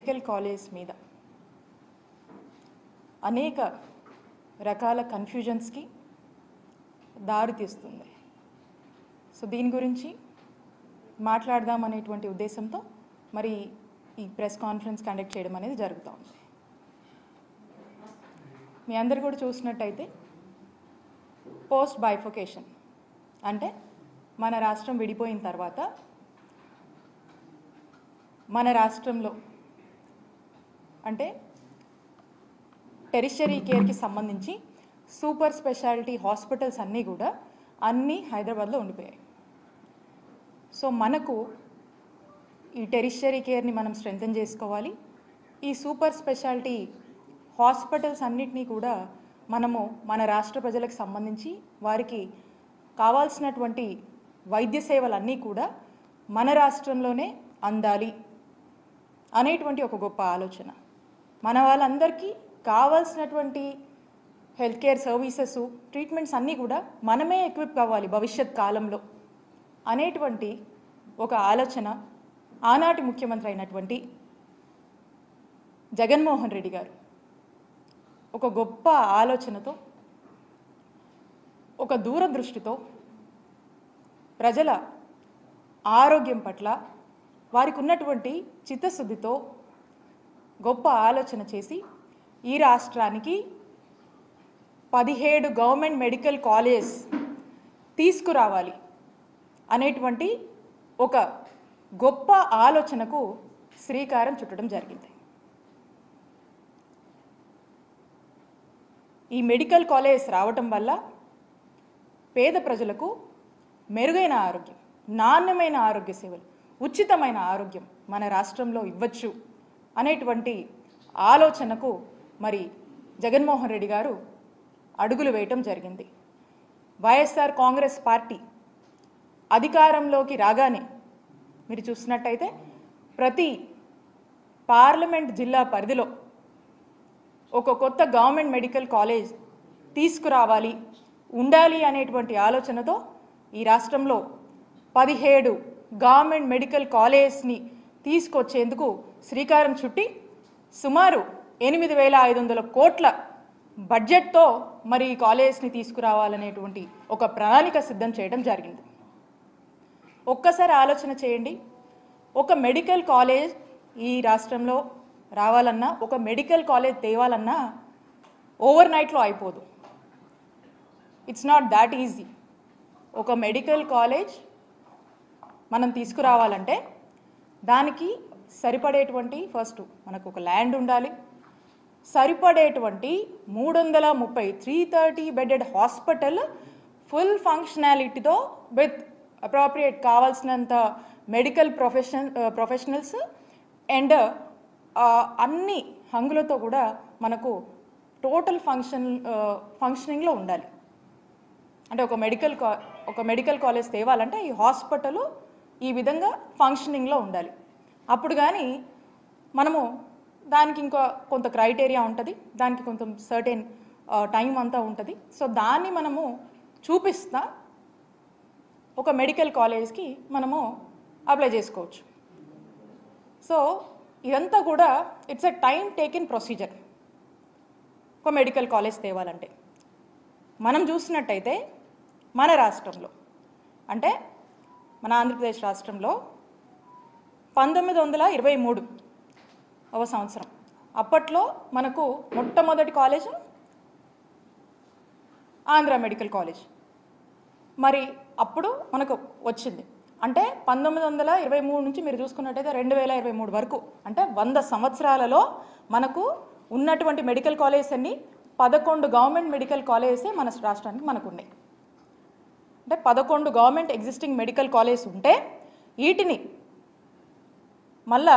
Medical college మీద అనేక రకాల కన్ఫ్యూజన్స్కి దారితీస్తుంది. సో దీని గురించి మాట్లాడదాం అనేటువంటి ఉద్దేశంతో మరి ఈ ప్రెస్ కాన్ఫరెన్స్ కండక్ట్ చేయడం అనేది జరుగుతూ ఉంది. మీ అందరు కూడా చూసినట్టయితే పోస్ట్ బైఫోకేషన్ అంటే మన రాష్ట్రం విడిపోయిన తర్వాత మన రాష్ట్రంలో అంటే టెరిషరీ కేర్కి సంబంధించి సూపర్ స్పెషాలిటీ హాస్పిటల్స్ అన్నీ హైదరాబాద్లో ఉండిపోయాయి. సో మనకు ఈ టెరిషరీ కేర్ని మనం స్ట్రెంథెన్ చేసుకోవాలి. ఈ సూపర్ స్పెషాలిటీ హాస్పిటల్స్ అన్నిటినీ కూడా మనము మన రాష్ట్ర ప్రజలకు సంబంధించి వారికి కావాల్సినటువంటి వైద్య సేవలన్నీ కూడా మన రాష్ట్రంలోనే అందాలి అనేటువంటి ఒక గొప్ప ఆలోచన. మన వాళ్ళందరికీ కావాల్సినటువంటి హెల్త్ కేర్ సర్వీసెస్ ట్రీట్మెంట్స్ అన్నీ కూడా మనమే ఎక్విప్ కావాలి భవిష్యత్ కాలంలో అనేటువంటి ఒక ఆలోచన ఆనాటి ముఖ్యమంత్రి అయినటువంటి జగన్మోహన్ రెడ్డి గారు ఒక గొప్ప ఆలోచనతో ఒక దూరదృష్టితో ప్రజల ఆరోగ్యం పట్ల వారికి ఉన్నటువంటి చిత్తశుద్ధితో గొప్ప ఆలోచన చేసి ఈ రాష్ట్రానికి 17 గవర్నమెంట్ మెడికల్ కాలేజ్ తీసుకురావాలి అనేటువంటి ఒక గొప్ప ఆలోచనకు శ్రీకారం చుట్టడం జరిగింది. ఈ మెడికల్ కాలేజ్ రావటం వల్ల పేద ప్రజలకు మెరుగైన ఆరోగ్యం, నాణ్యమైన ఆరోగ్య సేవలు, ఉచితమైన ఆరోగ్యం మన రాష్ట్రంలో ఇవ్వచ్చు అనేటువంటి ఆలోచనకు మరి జగన్మోహన్ రెడ్డి గారు అడుగులు వేయటం జరిగింది. వైఎస్ఆర్ కాంగ్రెస్ పార్టీ అధికారంలోకి రాగానే మీరు చూసినట్టయితే ప్రతి పార్లమెంట్ జిల్లా పరిధిలో ఒక కొత్త గవర్నమెంట్ మెడికల్ కాలేజ్ తీసుకురావాలి ఉండాలి అనేటువంటి ఆలోచనతో ఈ రాష్ట్రంలో 17 గవర్నమెంట్ మెడికల్ కాలేజ్ని తీసుకొచ్చేందుకు శ్రీకారం చుట్టి సుమారు 8,500 కోట్ల బడ్జెట్తో మరి ఈ కాలేజ్ని తీసుకురావాలనేటువంటి ఒక ప్రణాళిక సిద్ధం చేయడం జరిగింది. ఒక్కసారి ఆలోచన చేయండి, ఒక మెడికల్ కాలేజ్ ఈ రాష్ట్రంలో రావాలన్నా, ఒక మెడికల్ కాలేజ్ తేవాలన్నా ఓవర్ నైట్లో అయిపోదు. It's not that easy. ఒక మెడికల్ కాలేజ్ మనం తీసుకురావాలంటే దానికి సరిపడేటువంటి ఫస్ట్ మనకు ఒక ల్యాండ్ ఉండాలి, సరిపడేటువంటి 330 బెడెడ్ హాస్పిటల్ ఫుల్ ఫంక్షనాలిటీతో విత్ అప్రోప్రియేట్ కావాల్సినంత మెడికల్ ప్రొఫెషనల్స్ అండ్ అన్ని హంగులతో కూడా మనకు టోటల్ ఫంక్షనింగ్లో ఉండాలి. అంటే ఒక మెడికల్ కాలేజ్ తేవాలంటే ఈ హాస్పిటల్ ఈ విధంగా ఫంక్షనింగ్లో ఉండాలి. అప్పుడు కానీ మనము దానికి ఇంకా కొంత క్రైటీరియా ఉంటుంది, దానికి కొంత సర్టెన్ టైం అంతా ఉంటుంది. సో దాన్ని మనము చూపిస్తా ఒక మెడికల్ కాలేజ్కి మనము అప్లై చేసుకోవచ్చు. సో ఇదంతా కూడా it's a time taken procedure. ఒక మెడికల్ కాలేజ్ తేవాలంటే మనం చూసినట్టయితే మన రాష్ట్రంలో అంటే మన ఆంధ్రప్రదేశ్ రాష్ట్రంలో 1923 సంవత్సరం అప్పట్లో మనకు మొట్టమొదటి కాలేజ్ ఆంధ్ర మెడికల్ కాలేజ్ మరి అప్పుడు మనకు వచ్చింది. అంటే 1923 నుంచి మీరు చూసుకున్నట్టయితే 2023 వరకు అంటే 100 సంవత్సరాలలో మనకు ఉన్నటువంటి మెడికల్ కాలేజెస్ అన్ని 11 గవర్నమెంట్ మెడికల్ కాలేజెసే మన రాష్ట్రానికి మనకు ఉన్నాయి. అంటే 11 గవర్నమెంట్ ఎగ్జిస్టింగ్ మెడికల్ కాలేజ్ ఉంటే వీటిని మళ్ళా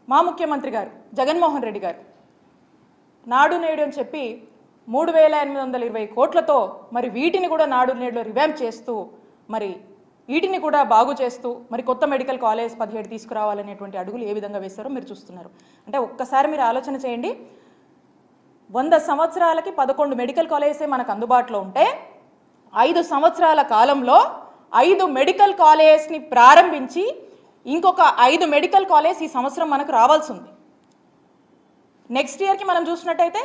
మా ముఖ్యమంత్రి గారు జగన్మోహన్ రెడ్డి గారు నాడు నేడు అని చెప్పి 3,820 కోట్లతో మరి వీటిని కూడా నాడు నేడులో రివాంప్ చేస్తూ మరి వీటిని కూడా బాగు చేస్తూ మరి కొత్త మెడికల్ కాలేజ్ 17 తీసుకురావాలనేటువంటి అడుగులు ఏ విధంగా వేస్తారో మీరు చూస్తున్నారు. అంటే ఒక్కసారి మీరు ఆలోచన చేయండి, 100 సంవత్సరాలకి 11 మెడికల్ కాలేజెసే మనకు అందుబాటులో ఉంటే 5 సంవత్సరాల కాలంలో 5 మెడికల్ కాలేజెస్ని ప్రారంభించి ఇంకొక 5 మెడికల్ కాలేజ్ ఈ సంవత్సరం మనకు రావాల్సి ఉంది. నెక్స్ట్ ఇయర్కి మనం చూసినట్టయితే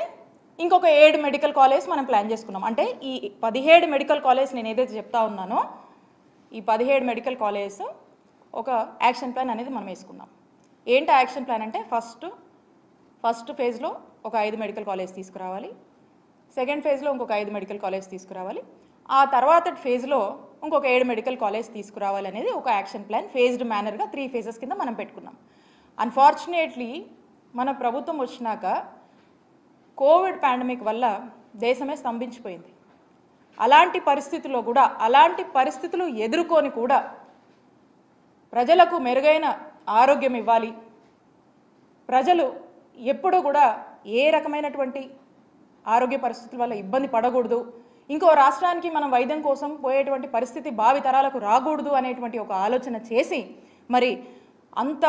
ఇంకొక 7 మెడికల్ కాలేజ్ మనం ప్లాన్ చేసుకున్నాం. అంటే ఈ 17 మెడికల్ కాలేజ్ నేను ఏదైతే చెప్తా ఉన్నానో ఈ 17 మెడికల్ కాలేజ్ ఒక యాక్షన్ ప్లాన్ అనేది మనం వేసుకున్నాం. ఏంటి యాక్షన్ ప్లాన్ అంటే ఫస్ట్ ఫేజ్లో ఒక 5 మెడికల్ కాలేజ్ తీసుకురావాలి, సెకండ్ ఫేజ్లో ఇంకొక 5 మెడికల్ కాలేజ్ తీసుకురావాలి, ఆ తర్వాత ఫేజ్లో ఇంకొక 7 మెడికల్ కాలేజ్ తీసుకురావాలి అనేది ఒక యాక్షన్ ప్లాన్ ఫేజ్డ్ మేనర్గా 3 ఫేజెస్ కింద మనం పెట్టుకున్నాం. అన్ఫార్చునేట్లీ మన ప్రభుత్వం వచ్చినాక కోవిడ్ పాండమిక్ వల్ల దేశమే స్తంభించిపోయింది. అలాంటి పరిస్థితులు ఎదుర్కొని కూడా ప్రజలకు మెరుగైన ఆరోగ్యం ఇవ్వాలి, ప్రజలు ఎప్పుడు కూడా ఏ రకమైనటువంటి ఆరోగ్య పరిస్థితుల వల్ల ఇబ్బంది పడకూడదు, ఇంకో రాష్ట్రానికి మనం వైద్యం కోసం పోయేటువంటి పరిస్థితి భావితరాలకు రాకూడదు అనేటువంటి ఒక ఆలోచన చేసి మరి అంత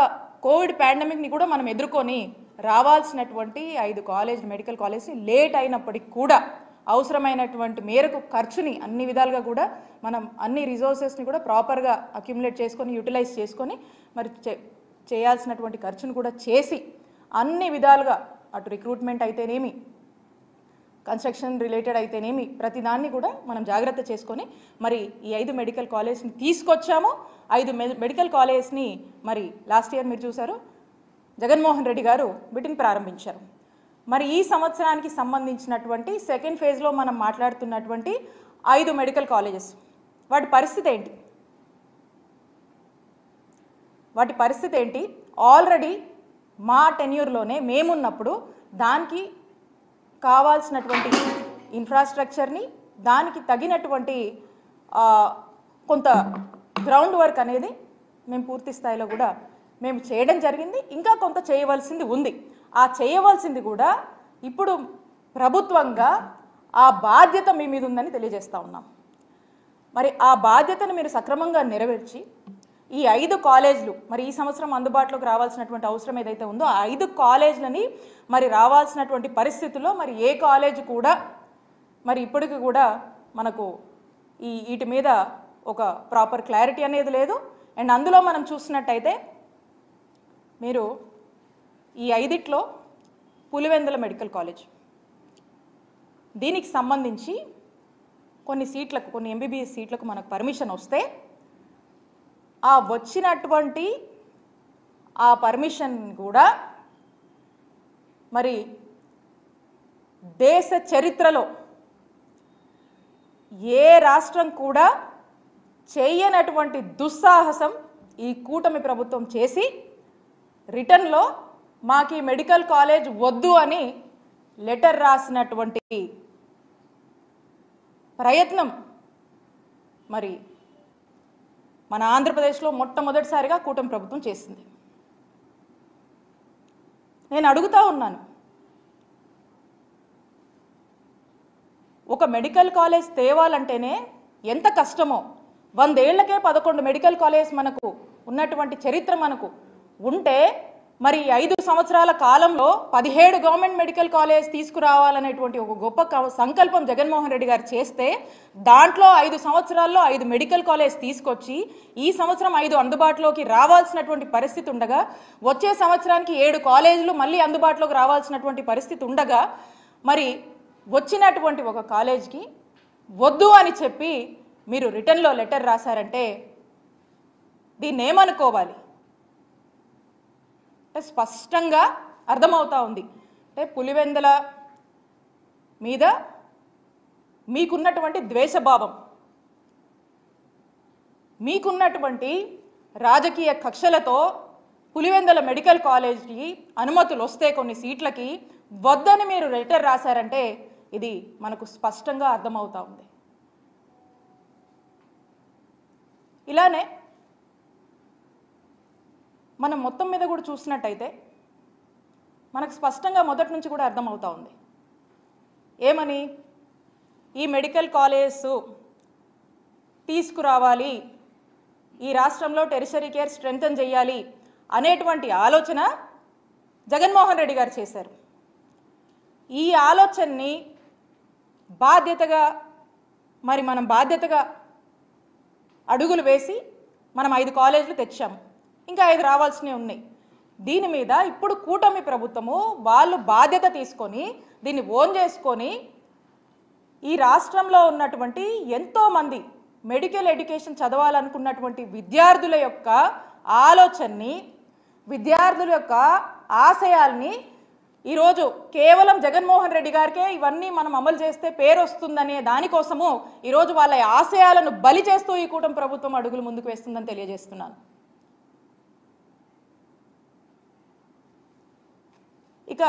కోవిడ్ పాండమిక్ని కూడా మనం ఎదుర్కొని రావాల్సినటువంటి 5 మెడికల్ కాలేజ్ లేట్ అయినప్పటికీ కూడా అవసరమైనటువంటి మేరకు ఖర్చుని అన్ని విధాలుగా కూడా మనం అన్ని రిసోర్సెస్ని కూడా ప్రాపర్గా అక్యుములేట్ చేసుకొని యూటిలైజ్ చేసుకొని మరి చేయాల్సినటువంటి ఖర్చును కూడా చేసి అన్ని విధాలుగా అటు రిక్రూట్మెంట్ అయితేనేమి కన్స్ట్రక్షన్ రిలేటెడ్ అయితేనేమి ప్రతిదాన్ని కూడా మనం జాగ్రత్త చేసుకొని మరి ఈ 5 మెడికల్ కాలేజ్ని తీసుకొచ్చాము. 5 మెడికల్ కాలేజ్ని మరి లాస్ట్ ఇయర్ మీరు చూశారు జగన్మోహన్ రెడ్డి గారు వీటిని ప్రారంభించారు. మరి ఈ సంవత్సరానికి సంబంధించినటువంటి సెకండ్ ఫేజ్లో మనం మాట్లాడుతున్నటువంటి 5 మెడికల్ కాలేజెస్ వాటి పరిస్థితి ఏంటి? ఆల్రెడీ మా టెన్యూర్లోనే మేమున్నప్పుడు దానికి కావాల్సినటువంటి ఇన్ఫ్రాస్ట్రక్చర్ని దానికి తగినటువంటి కొంత గ్రౌండ్ వర్క్ అనేది మేము పూర్తి స్థాయిలో కూడా మేము చేయడం జరిగింది. ఇంకా కొంత చేయవలసింది ఉంది. ఆ చేయవలసింది కూడా ఇప్పుడు ప్రభుత్వంగా ఆ బాధ్యత మీ మీద ఉందని తెలియజేస్తూ ఉన్నాం. మరి ఆ బాధ్యతను మీరు సక్రమంగా నెరవేర్చి ఈ 5 కాలేజీలు మరి ఈ సంవత్సరం అందుబాటులోకి రావాల్సినటువంటి అవసరం ఏదైతే ఉందో ఆ 5 కాలేజీలని మరి రావాల్సినటువంటి పరిస్థితుల్లో మరి ఏ కాలేజ్ కూడా మరి ఇప్పటికి కూడా మనకు వీటి మీద ఒక ప్రాపర్ క్లారిటీ అనేది లేదు. అండ్ అందులో మనం చూసినట్టయితే మీరు ఈ 5లో పులివెందుల మెడికల్ కాలేజ్ దీనికి సంబంధించి కొన్ని ఎంబీబీఎస్ సీట్లకు మనకు పర్మిషన్ వస్తే ఆ వచ్చినటువంటి ఆ పర్మిషన్ కూడా మరి దేశ చరిత్రలో ఏ రాష్ట్రం కూడా చేయనటువంటి దుస్సాహసం ఈ కూటమి ప్రభుత్వం చేసి రిటర్న్లో మాకు ఈ మెడికల్ కాలేజ్ వద్దు అని లెటర్ రాసినటువంటి ప్రయత్నం మరి మన ఆంధ్రప్రదేశ్లో మొట్టమొదటిసారిగా కూటమి ప్రభుత్వం చేసింది. నేను అడుగుతా ఉన్నాను, ఒక మెడికల్ కాలేజ్ తేవాలంటేనే ఎంత కష్టమో 100 ఏళ్లకే 11 మెడికల్ కాలేజ్ మనకు ఉన్నటువంటి చరిత్ర మనకు ఉంటే మరి 5 సంవత్సరాల కాలంలో 17 గవర్నమెంట్ మెడికల్ కాలేజ్ తీసుకురావాలనేటువంటి ఒక గొప్ప సంకల్పం జగన్మోహన్ రెడ్డి గారు చేస్తే దాంట్లో 5 సంవత్సరాల్లో 5 మెడికల్ కాలేజ్ తీసుకొచ్చి ఈ సంవత్సరం 5 అందుబాటులోకి రావాల్సినటువంటి పరిస్థితి ఉండగా వచ్చే సంవత్సరానికి 7 కాలేజీలు మళ్ళీ అందుబాటులోకి రావాల్సినటువంటి పరిస్థితి ఉండగా మరి వచ్చినటువంటి ఒక కాలేజ్కి వద్దు అని చెప్పి మీరు రిటర్న్లో లెటర్ రాశారంటే దీన్ని ఏమనుకోవాలి? స్పష్టంగా అర్థమవుతా ఉంది. అంటే పులివెందుల మీద మీకున్నటువంటి ద్వేషభావం, మీకున్నటువంటి రాజకీయ కక్షలతో పులివెందుల మెడికల్ కాలేజ్కి అనుమతులు వస్తే కొన్ని సీట్లకి వద్దని మీరు లెటర్ రాశారంటే ఇది మనకు స్పష్టంగా అర్థమవుతా ఉంది. ఇలానే మనం మొత్తం మీద కూడా చూసినట్టయితే మనకు స్పష్టంగా మొదటి నుంచి కూడా అర్థమవుతా ఉంది. ఏమని? ఈ మెడికల్ కాలేజ్ తీసుకురావాలి, ఈ రాష్ట్రంలో టెరిషరీ కేర్ స్ట్రెంథన్ చేయాలి అనేటువంటి ఆలోచన జగన్మోహన్ రెడ్డి గారు చేశారు. ఈ ఆలోచనని బాధ్యతగా మనం బాధ్యతగా అడుగులు వేసి మనం 5 కాలేజీలు తెచ్చాము. ఇంకా 5 రావాల్సినవి ఉన్నాయి. దీని మీద ఇప్పుడు కూటమి ప్రభుత్వము వాళ్ళు బాధ్యత తీసుకొని దీన్ని ఓన్ చేసుకొని ఈ రాష్ట్రంలో ఉన్నటువంటి ఎంతోమంది మెడికల్ ఎడ్యుకేషన్ చదవాలనుకున్నటువంటి విద్యార్థుల యొక్క ఆలోచనని, విద్యార్థుల యొక్క ఆశయాల్ని ఈరోజు కేవలం జగన్మోహన్ రెడ్డి గారికే ఇవన్నీ మనం అమలు చేస్తే పేరు వస్తుందనే దానికోసము ఈరోజు వాళ్ళ ఆశయాలను బలి చేస్తూ ఈ కూటమి ప్రభుత్వం అడుగులు ముందుకు వేస్తుందని తెలియజేస్తున్నాను. ఇక